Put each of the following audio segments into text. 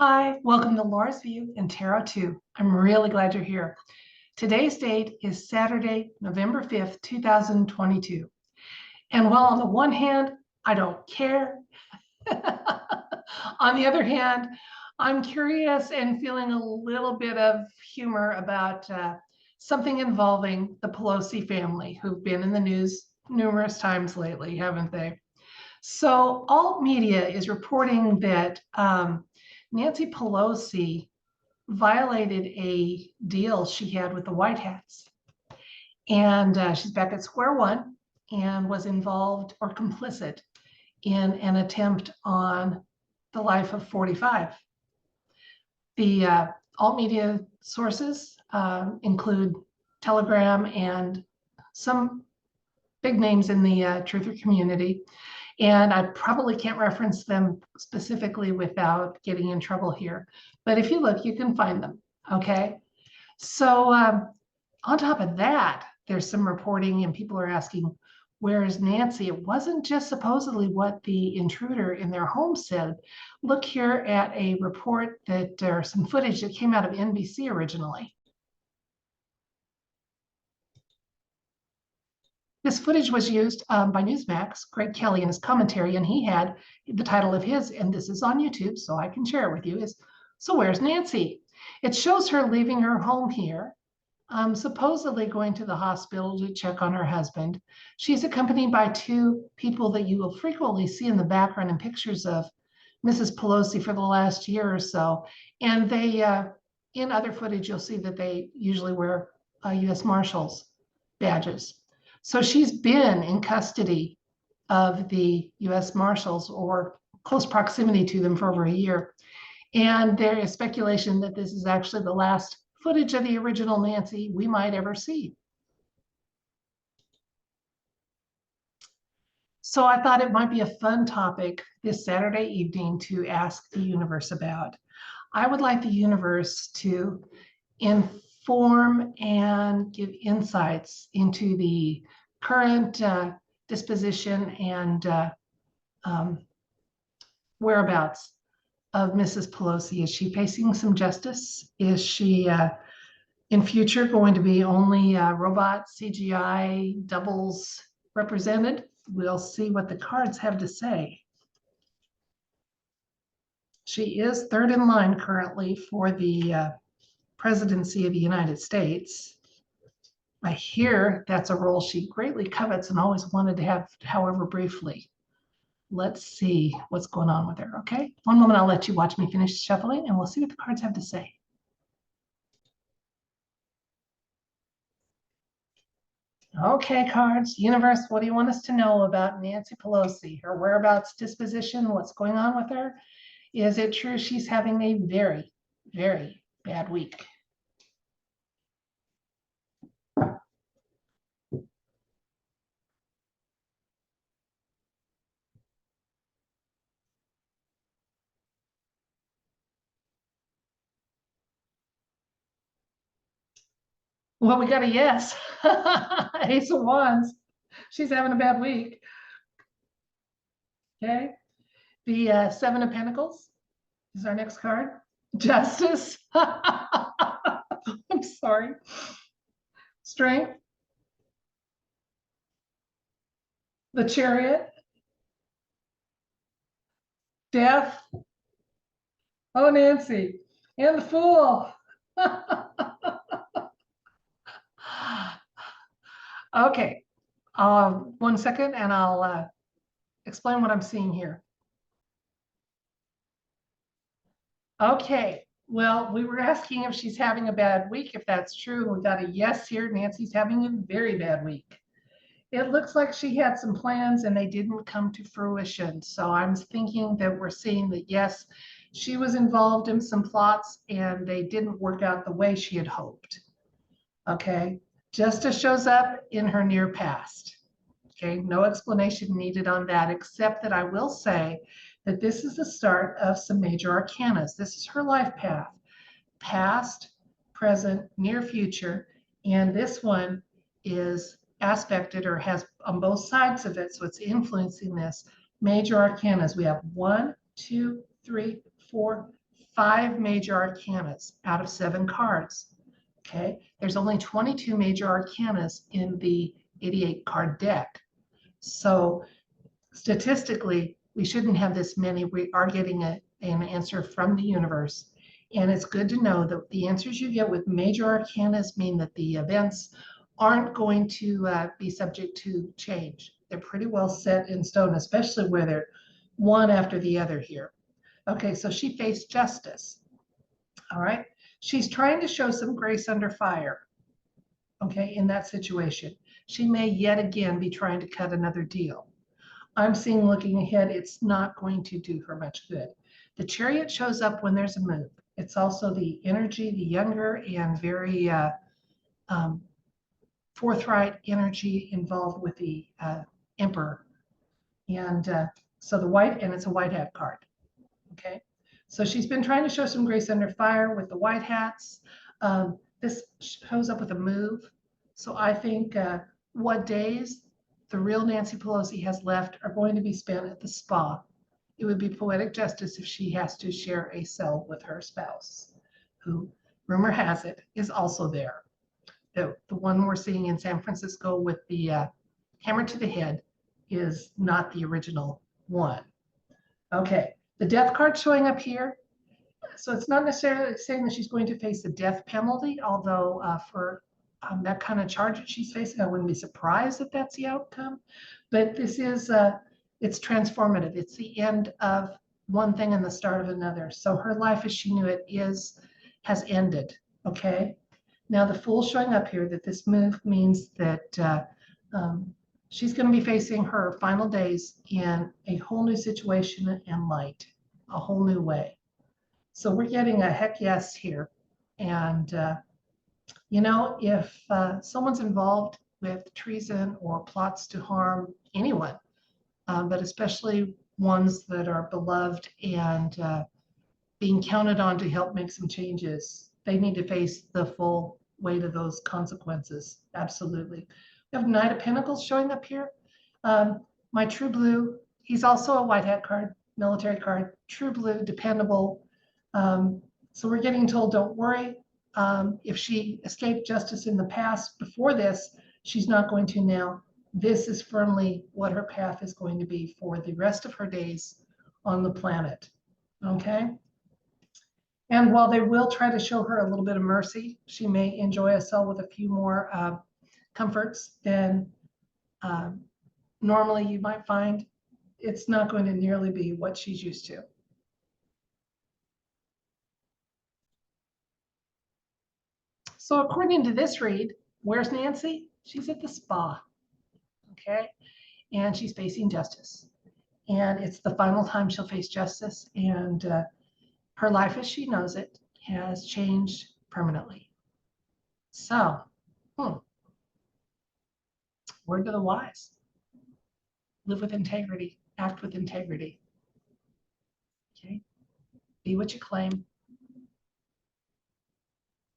Hi, welcome to Laura's View and Tarot 2. I'm really glad you're here. Today's date is Saturday, November 5th, 2022. And while on the one hand, I don't care, on the other hand, I'm curious and feeling a little bit of humor about something involving the Pelosi family, who've been in the news numerous times lately, haven't they? So alt media is reporting that Nancy Pelosi violated a deal she had with the White Hats. And she's back at square one and was involved or complicit in an attempt on the life of 45. The alt media sources include Telegram and some big names in the truther community. And I probably can't reference them specifically without getting in trouble here. But if you look, you can find them, okay? So on top of that, there's some reporting and people are asking, where is Nancy? It wasn't just supposedly what the intruder in their home said. Look here at a report that, or some footage that came out of NBC originally. This footage was used by Newsmax, Greg Kelly, in his commentary, and he had the title of his, and this is on YouTube, so I can share it with you, is So Where's Nancy? It shows her leaving her home here, supposedly going to the hospital to check on her husband. She's accompanied by two people that you will frequently see in the background in pictures of Mrs. Pelosi for the last year or so. And they, in other footage, you'll see that they usually wear U.S. Marshals badges. So she's been in custody of the U.S. Marshals or close proximity to them for over a year. And there is speculation that this is actually the last footage of the original Nancy we might ever see. So I thought it might be a fun topic this Saturday evening to ask the universe about. I would like the universe to inform and give insights into the current disposition and whereabouts of Mrs. Pelosi. Is she facing some justice? Is she in future going to be only robot CGI doubles represented? We'll see what the cards have to say. She is third in line currently for the presidency of the United States. I hear that's a role she greatly covets and always wanted to have, however briefly. Let's see what's going on with her, okay? One moment, I'll let you watch me finish shuffling and we'll see what the cards have to say. Okay, cards, universe, what do you want us to know about Nancy Pelosi? Her whereabouts, disposition, what's going on with her? Is it true she's having a very, very bad week? Well, we got a yes. Ace of Wands. She's having a bad week. Okay. The Seven of Pentacles is our next card. Justice. I'm sorry. Strength. The Chariot. Death. Oh, Nancy. And the Fool. Okay. 1 second and I'll explain what I'm seeing here. Okay. Well, we were asking if she's having a bad week, if that's true. We got a yes here. Nancy's having a very bad week. It looks like she had some plans and they didn't come to fruition. So I'm thinking that we're seeing that, yes, she was involved in some plots and they didn't work out the way she had hoped. Okay. Justice shows up in her near past. Okay. No explanation needed on that, except that I will say that this is the start of some major arcanas. This is her life path, past, present, near future. And this one is aspected or has on both sides of it, so it's influencing this major arcanas. We have 1, 2, 3, 4, 5 major arcanas out of 7 cards. Okay, there's only 22 major arcanas in the 88 card deck. So statistically, we shouldn't have this many. We are getting an answer from the universe. And it's good to know that the answers you get with major arcanas mean that the events aren't going to be subject to change. They're pretty well set in stone, especially where they're one after the other here. Okay, so she faced justice. All right, she's trying to show some grace under fire. Okay, in that situation, she may yet again be trying to cut another deal. I'm seeing, looking ahead, it's not going to do her much good. The Chariot shows up when there's a move. It's also the energy, the younger and very forthright energy involved with the Emperor. And so the white, and it's a white hat card. Okay, so she's been trying to show some grace under fire with the white hats. This shows up with a move. So I think what days the real Nancy Pelosi has left are going to be spent at the spa. It would be poetic justice if she has to share a cell with her spouse, who, rumor has it, is also there. The one we're seeing in San Francisco with the hammer to the head is not the original one. Okay, the death card showing up here. So it's not necessarily saying that she's going to face the death penalty, although for that kind of charge that she's facing, I wouldn't be surprised if that's the outcome. But this is, it's transformative. It's the end of one thing and the start of another. So her life as she knew it has ended, okay? Now the Fool showing up here, that this move means that she's going to be facing her final days in a whole new situation and light, a whole new way. So we're getting a heck yes here. And, you know, if someone's involved with treason or plots to harm anyone, but especially ones that are beloved and being counted on to help make some changes, they need to face the full weight of those consequences. Absolutely. We have Knight of Pentacles showing up here. My True Blue, he's also a white hat card, military card, True Blue, dependable. So we're getting told, don't worry. If she escaped justice in the past before this, she's not going to now. This is firmly what her path is going to be for the rest of her days on the planet. Okay? And while they will try to show her a little bit of mercy, she may enjoy a cell with a few more comforts than normally you might find. It's not going to nearly be what she's used to. So according to this read, where's Nancy? She's at the spa, okay? And she's facing justice. And it's the final time she'll face justice. And her life as she knows it has changed permanently. So, word to the wise. Live with integrity, act with integrity. Okay? Be what you claim.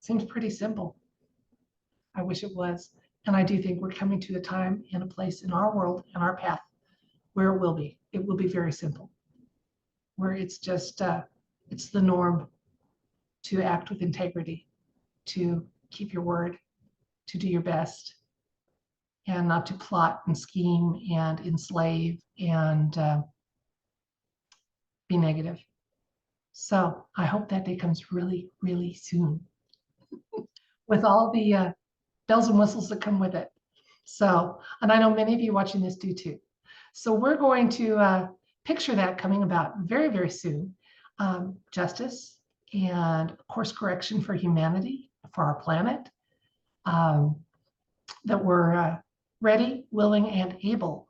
Seems pretty simple. I wish it was. And I do think we're coming to a time and a place in our world and our path where it will be. It will be very simple. Where it's just, it's the norm to act with integrity, to keep your word, to do your best, and not to plot and scheme and enslave and be negative. So I hope that day comes really, really soon with all the bells and whistles that come with it. So, and I know many of you watching this do too. So we're going to picture that coming about very, very soon. Justice and course correction for humanity, for our planet, that we're ready, willing, and able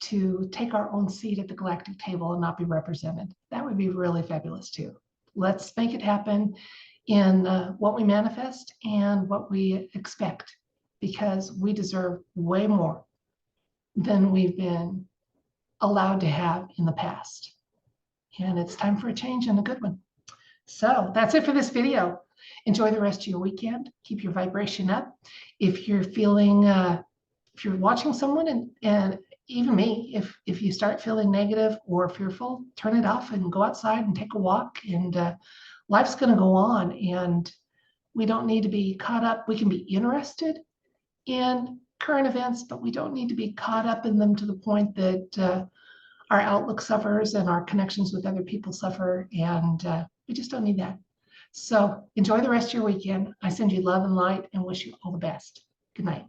to take our own seat at the galactic table and not be represented. That would be really fabulous too. Let's make it happen in what we manifest and what we expect, because we deserve way more than we've been allowed to have in the past. And it's time for a change and a good one. So that's it for this video. Enjoy the rest of your weekend. Keep your vibration up. If you're feeling, if you're watching someone and even me, if you start feeling negative or fearful, turn it off and go outside and take a walk. And life's going to go on, and we don't need to be caught up. We can be interested in current events, but we don't need to be caught up in them to the point that our outlook suffers and our connections with other people suffer. And we just don't need that. So enjoy the rest of your weekend. I send you love and light and wish you all the best. Good night.